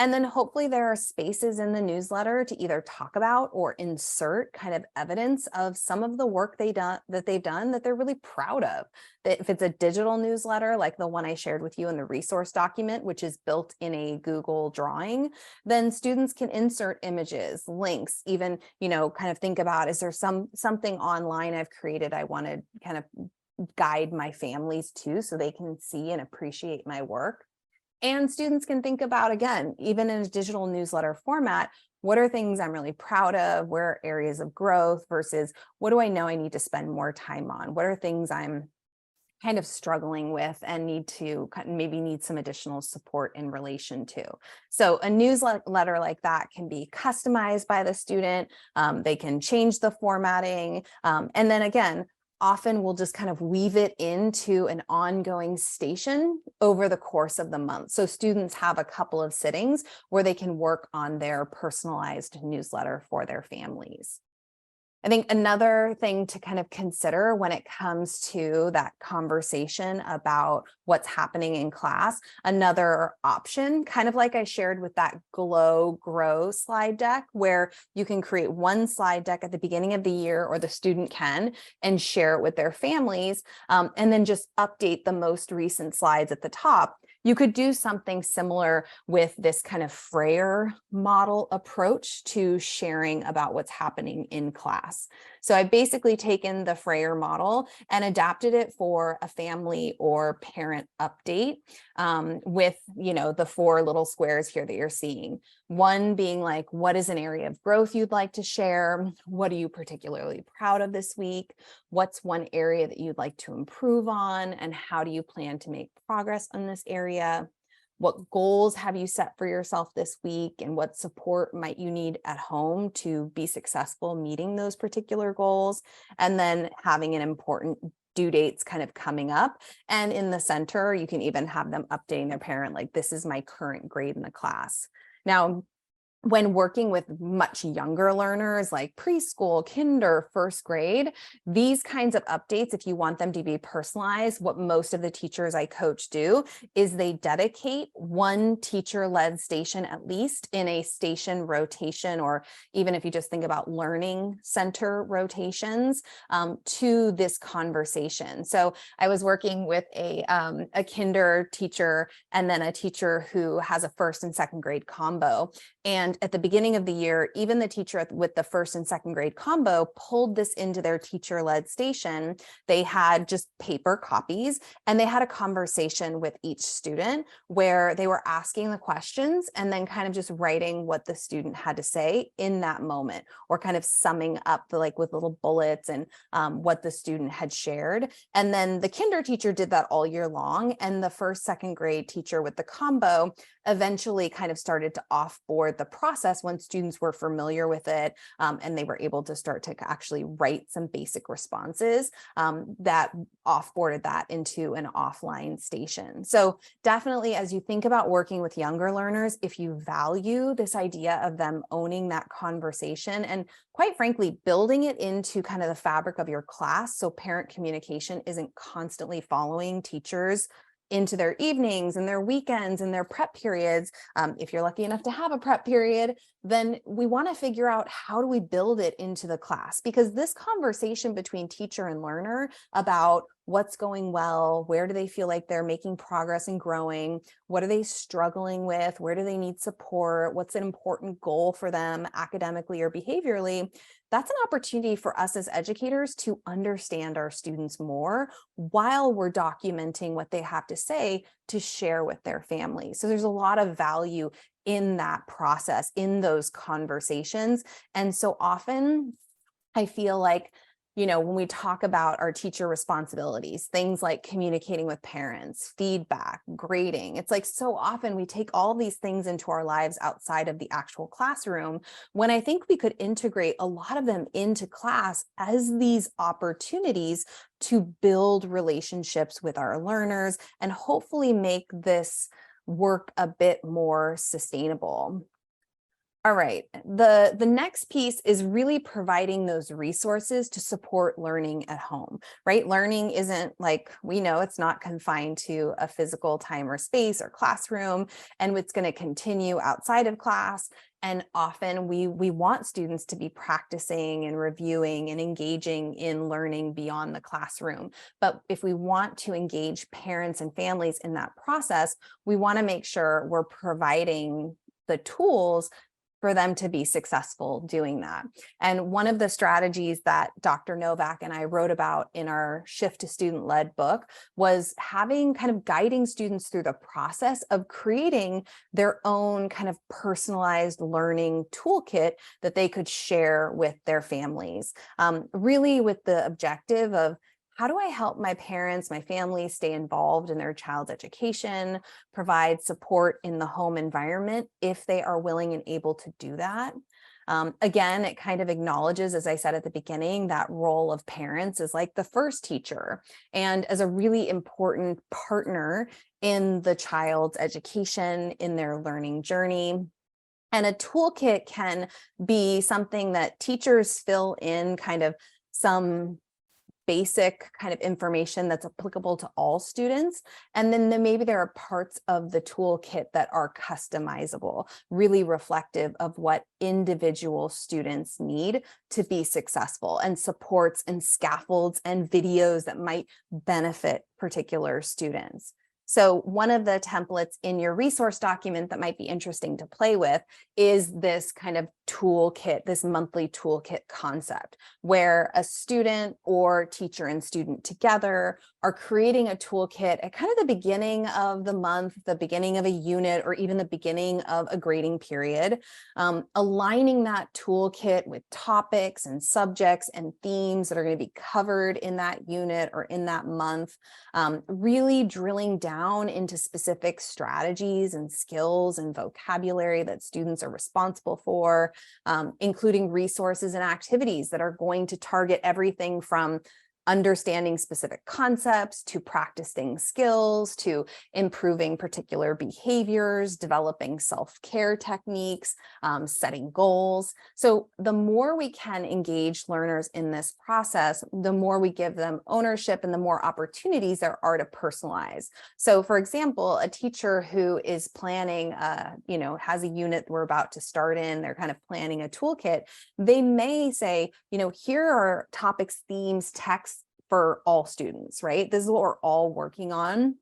And then hopefully there are spaces in the newsletter to either talk about or insert kind of evidence of some of the work they've done that they're really proud of. That if it's a digital newsletter, like the one I shared with you in the resource document, which is built in a Google drawing, then students can insert images, links, even, kind of think about, is there something online I've created I want to kind of guide my families to so they can see and appreciate my work? And students can think about, again, even in a digital newsletter format, what are things I'm really proud of? Where are areas of growth versus what do I know I need to spend more time on? What are things I'm kind of struggling with and need some additional support in relation to? So a newsletter like that can be customized by the student. They can change the formatting. And then again, often we'll just kind of weave it into an ongoing station over the course of the month. So students have a couple of sittings where they can work on their personalized newsletter for their families. I think another thing to kind of consider when it comes to that conversation about what's happening in class, another option, kind of like I shared with that Glow Grow slide deck, where you can create one slide deck at the beginning of the year, or the student can, and share it with their families, and then just update the most recent slides at the top. You could do something similar with this kind of Frayer model approach to sharing about what's happening in class. So I've basically taken the Frayer model and adapted it for a family or parent update with, the 4 little squares here that you're seeing. One being like, what is an area of growth you'd like to share? What are you particularly proud of this week? What's one area that you'd like to improve on? And how do you plan to make progress on this area? What goals have you set for yourself this week, and what support might you need at home to be successful meeting those particular goals? And then having an important due dates kind of coming up. And in the center, you can even have them updating their parent, like, this is my current grade in the class. Now, when working with much younger learners like preschool, kinder, first grade, these kinds of updates, if you want them to be personalized, what most of the teachers I coach do is they dedicate one teacher-led station, at least in a station rotation, or even if you just think about learning center rotations, to this conversation. So I was working with a kinder teacher and then a teacher who has a first and second grade combo. And at the beginning of the year, even the teacher with the first and second grade combo pulled this into their teacher-led station. They had just paper copies, and they had a conversation with each student where they were asking the questions and then kind of just writing what the student had to say in that moment, or kind of summing up with little bullets and what the student had shared. And then the kinder teacher did that all year long. And the first, second grade teacher with the combo eventually kind of started to offboard the process when students were familiar with it, and they were able to start to actually write some basic responses that offboarded that into an offline station. So definitely, as you think about working with younger learners, if you value this idea of them owning that conversation and, quite frankly, building it into kind of the fabric of your class, so parent communication isn't constantly following teachers into their evenings and their weekends and their prep periods. If you're lucky enough to have a prep period, then we want to figure out, how do we build it into the class? Because this conversation between teacher and learner about what's going well, where do they feel like they're making progress and growing, what are they struggling with, where do they need support, what's an important goal for them academically or behaviorally, that's an opportunity for us as educators to understand our students more while we're documenting what they have to say to share with their families. So there's a lot of value in that process, in those conversations. And so often I feel like, when we talk about our teacher responsibilities, things like communicating with parents, feedback, grading, it's like so often we take all these things into our lives outside of the actual classroom, when I think we could integrate a lot of them into class as these opportunities to build relationships with our learners and hopefully make this work a bit more sustainable. All right, the next piece is really providing those resources to support learning at home, right? Learning isn't, like, we know it's not confined to a physical time or space or classroom, and it's going to continue outside of class. And often we want students to be practicing and reviewing and engaging in learning beyond the classroom. But if we want to engage parents and families in that process, we want to make sure we're providing the tools for them to be successful doing that. And one of the strategies that Dr. Novak and I wrote about in our Shift to Student-Led book was guiding students through the process of creating their own kind of personalized learning toolkit that they could share with their families, really with the objective of, how do I help my parents, my family stay involved in their child's education, provide support in the home environment if they are willing and able to do that? Again, it kind of acknowledges, as I said at the beginning, that role of parents as like the first teacher and as a really important partner in the child's education, in their learning journey. And a toolkit can be something that teachers fill in kind of some basic kind of information that's applicable to all students. And then maybe there are parts of the toolkit that are customizable, really reflective of what individual students need to be successful, and supports and scaffolds and videos that might benefit particular students. So one of the templates in your resource document that might be interesting to play with is this kind of toolkit, this monthly toolkit concept, where a student or teacher and student together are creating a toolkit at kind of the beginning of the month, the beginning of a unit, or even the beginning of a grading period, aligning that toolkit with topics and subjects and themes that are going to be covered in that unit or in that month, really drilling down into specific strategies and skills and vocabulary that students are responsible for, including resources and activities that are going to target everything from understanding specific concepts to practicing skills to improving particular behaviors, developing self-care techniques, setting goals. So the more we can engage learners in this process, the more we give them ownership and the more opportunities there are to personalize. So for example, a teacher who is planning, has a unit we're about to start in, they're kind of planning a toolkit, they may say, here are topics, themes, texts for all students, right? This is what we're all working on.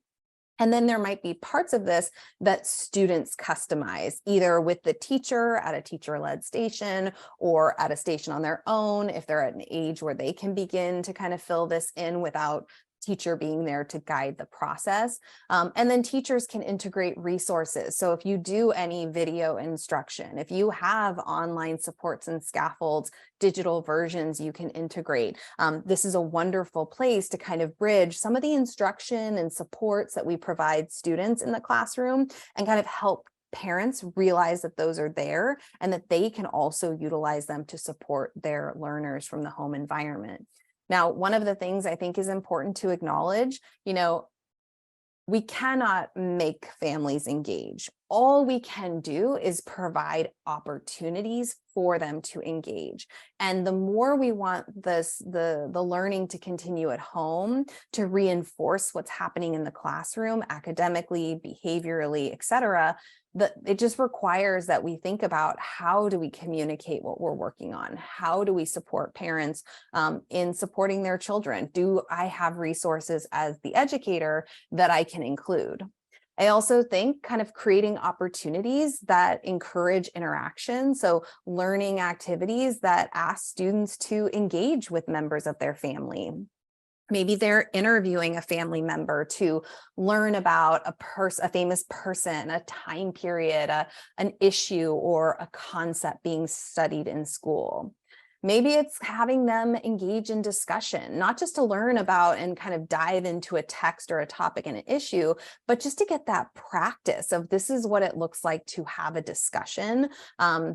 And then there might be parts of this that students customize, either with the teacher at a teacher-led station or at a station on their own, if they're at an age where they can begin to kind of fill this in without teacher being there to guide the process. And then teachers can integrate resources. So if you do any video instruction, if you have online supports and scaffolds, digital versions you can integrate, this is a wonderful place to kind of bridge some of the instruction and supports that we provide students in the classroom and kind of help parents realize that those are there and that they can also utilize them to support their learners from the home environment. Now, one of the things I think is important to acknowledge, we cannot make families engage. All we can do is provide opportunities for them to engage. And the more we want the learning to continue at home to reinforce what's happening in the classroom, academically, behaviorally, et cetera, it just requires that we think about how do we communicate what we're working on? How do we support parents in supporting their children? Do I have resources as the educator that I can include? I also think kind of creating opportunities that encourage interaction. So learning activities that ask students to engage with members of their family. Maybe they're interviewing a family member to learn about a famous person, a time period, an issue, or a concept being studied in school. Maybe it's having them engage in discussion, not just to learn about and kind of dive into a text or a topic and an issue, but just to get that practice of this is what it looks like to have a discussion.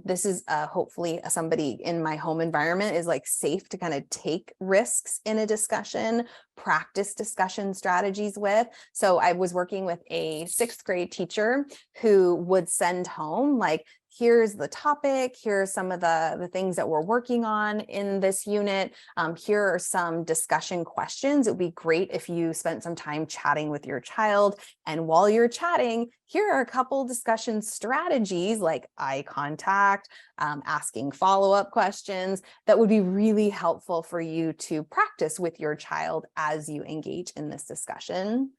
This is hopefully somebody in my home environment is like safe to kind of take risks in a discussion, practice discussion strategies with. So I was working with a 6th grade teacher who would send home like, here's the topic, here are some of the things that we're working on in this unit. Here are some discussion questions. It would be great if you spent some time chatting with your child. And while you're chatting, here are a couple discussion strategies like eye contact, asking follow-up questions that would be really helpful for you to practice with your child as you engage in this discussion.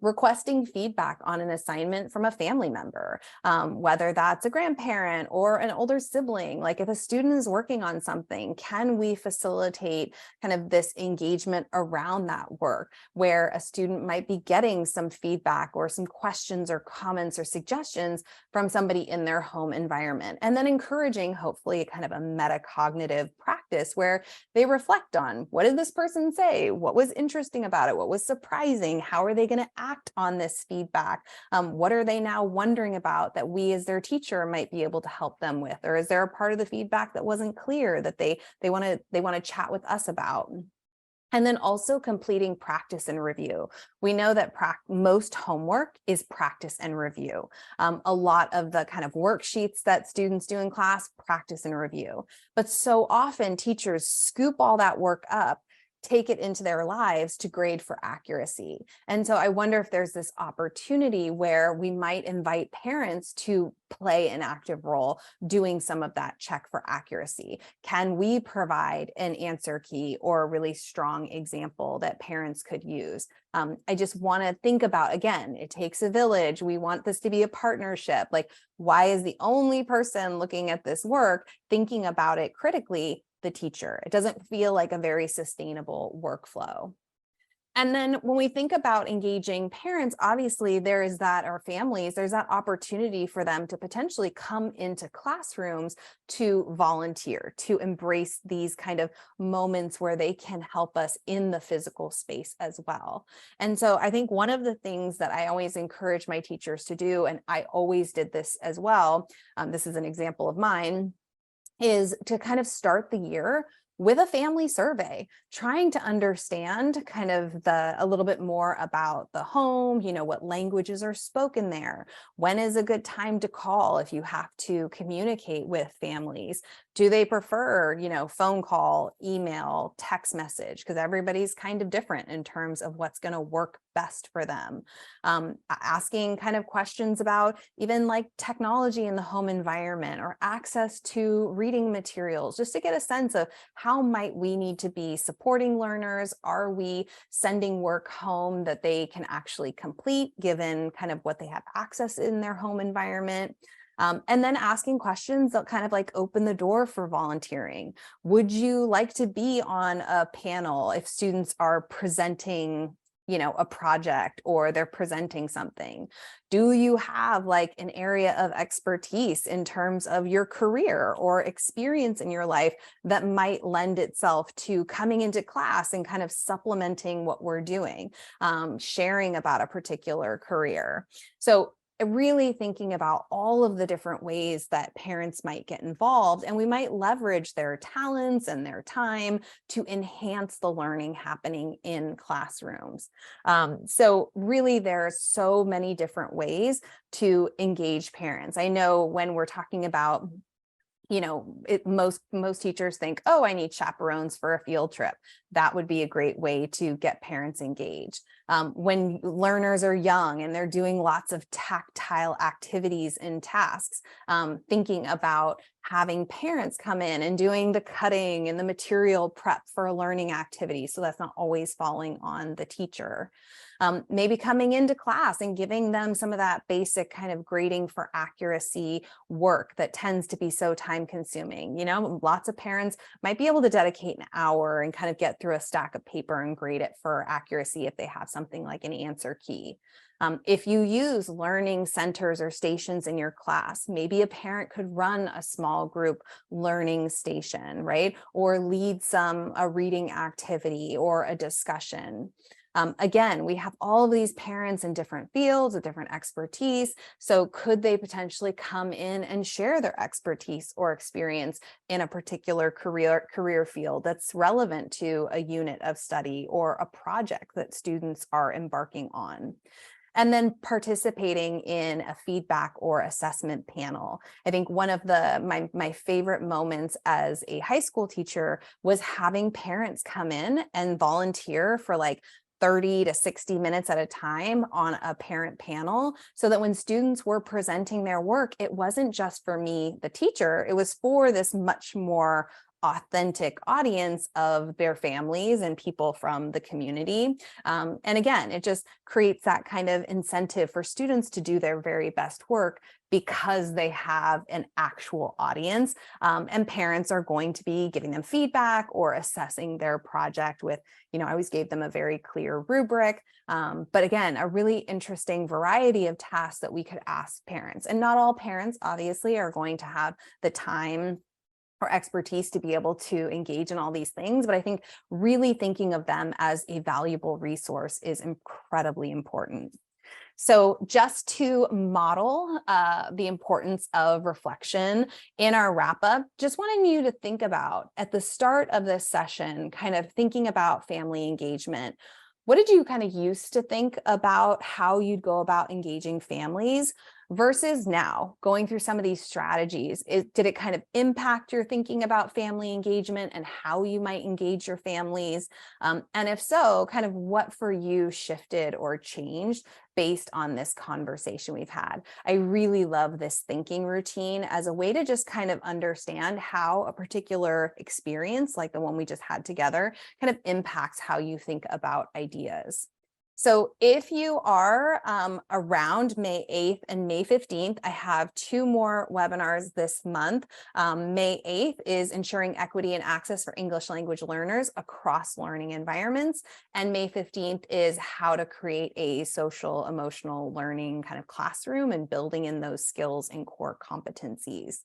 Requesting feedback on an assignment from a family member, whether that's a grandparent or an older sibling. Like if a student is working on something, can we facilitate kind of this engagement around that work where a student might be getting some feedback or some questions or comments or suggestions from somebody in their home environment, and then encouraging hopefully kind of a metacognitive practice where they reflect on what did this person say? What was interesting about it? What was surprising? How are they going to act on this feedback? What are they now wondering about that we as their teacher might be able to help them with? Or is there a part of the feedback that wasn't clear that they want to chat with us about? And then also completing practice and review. We know that most homework is practice and review. A lot of the kind of worksheets that students do in class, practice and review. But so often teachers scoop all that work up, take it into their lives to grade for accuracy. And so I wonder if there's this opportunity where we might invite parents to play an active role doing some of that check for accuracy. Can we provide an answer key or a really strong example that parents could use? I just want to think about, again, it takes a village. We want this to be a partnership. Like, why is the only person looking at this work thinking about it critically the teacher? It doesn't feel like a very sustainable workflow. And then when we think about engaging parents, obviously there is that, or families, there's that opportunity for them to potentially come into classrooms to volunteer, to embrace these kind of moments where they can help us in the physical space as well. And so I think one of the things that I always encourage my teachers to do, and I always did this as well, this is an example of mine, is to kind of start the year with a family survey, trying to understand kind of a little bit more about the home, what languages are spoken there, when is a good time to call if you have to communicate with families, do they prefer, phone call, email, text message, because everybody's kind of different in terms of what's going to work best for them. Asking kind of questions about even like technology in the home environment or access to reading materials, just to get a sense of how might we need to be supporting learners? Are we sending work home that they can actually complete given kind of what they have access in their home environment? And then asking questions that kind of like open the door for volunteering. Would you like to be on a panel if students are presenting a project or they're presenting something? Do you have like an area of expertise in terms of your career or experience in your life that might lend itself to coming into class and kind of supplementing what we're doing, sharing about a particular career? So really thinking about all of the different ways that parents might get involved, and we might leverage their talents and their time to enhance the learning happening in classrooms. So really, there are so many different ways to engage parents. I know when we're talking about most teachers think, oh, I need chaperones for a field trip. That would be a great way to get parents engaged. When learners are young and they're doing lots of tactile activities and tasks, thinking about having parents come in and doing the cutting and the material prep for a learning activity, so that's not always falling on the teacher. Maybe coming into class and giving them some of that basic kind of grading for accuracy work that tends to be so time consuming. Lots of parents might be able to dedicate an hour and kind of get through a stack of paper and grade it for accuracy if they have something like an answer key. If you use learning centers or stations in your class, maybe a parent could run a small group learning station, right? Or lead a reading activity or a discussion. Again, we have all of these parents in different fields with different expertise. So could they potentially come in and share their expertise or experience in a particular career field that's relevant to a unit of study or a project that students are embarking on? And then participating in a feedback or assessment panel. I think one of my favorite moments as a high school teacher was having parents come in and volunteer for like 30 to 60 minutes at a time on a parent panel, so that when students were presenting their work, it wasn't just for me, the teacher, it was for this much more authentic audience of their families and people from the community. And again, it just creates that kind of incentive for students to do their very best work because they have an actual audience, and parents are going to be giving them feedback or assessing their project with, I always gave them a very clear rubric, but again, a really interesting variety of tasks that we could ask parents. And not all parents obviously are going to have the time or expertise to be able to engage in all these things. But I think really thinking of them as a valuable resource is incredibly important. So just to model the importance of reflection in our wrap up, just wanting you to think about at the start of this session, kind of thinking about family engagement. What did you kind of used to think about how you'd go about engaging families? versus now going through some of these strategies? Did it kind of impact your thinking about family engagement and how you might engage your families? And if so, kind of what for you shifted or changed based on this conversation we've had? I really love this thinking routine as a way to just kind of understand how a particular experience, like the one we just had together, kind of impacts how you think about ideas. So if you are around May 8th and May 15th, I have 2 more webinars this month. May 8th is ensuring equity and access for English language learners across learning environments. And May 15th is how to create a social emotional learning kind of classroom and building in those skills and core competencies.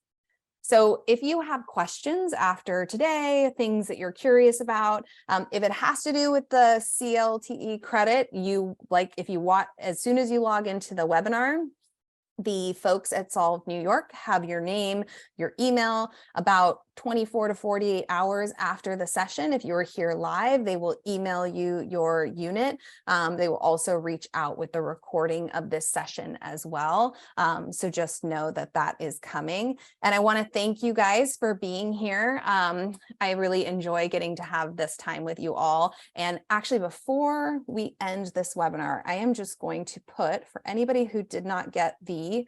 So if you have questions after today, things that you're curious about, if it has to do with the CLTE credit, if you want, as soon as you log into the webinar, the folks at Solve New York have your name, your email. About 24 to 48 hours after the session, if you're here live, they will email you your unit. They will also reach out with the recording of this session as well. So just know that that is coming. And I want to thank you guys for being here. I really enjoy getting to have this time with you all. And actually, before we end this webinar, I am just going to put, for anybody who did not get the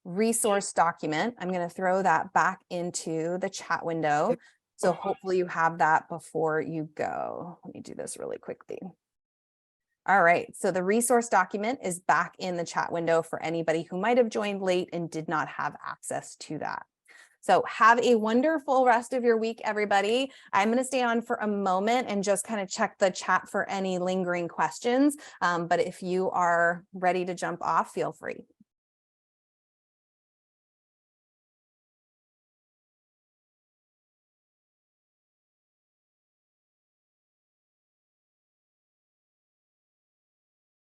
resource document, I'm going to throw that back into the chat window. So hopefully you have that before you go. Let me do this really quickly. All right, so the resource document is back in the chat window for anybody who might have joined late and did not have access to that. So have a wonderful rest of your week, everybody. I'm going to stay on for a moment and just kind of check the chat for any lingering questions. But if you are ready to jump off, feel free.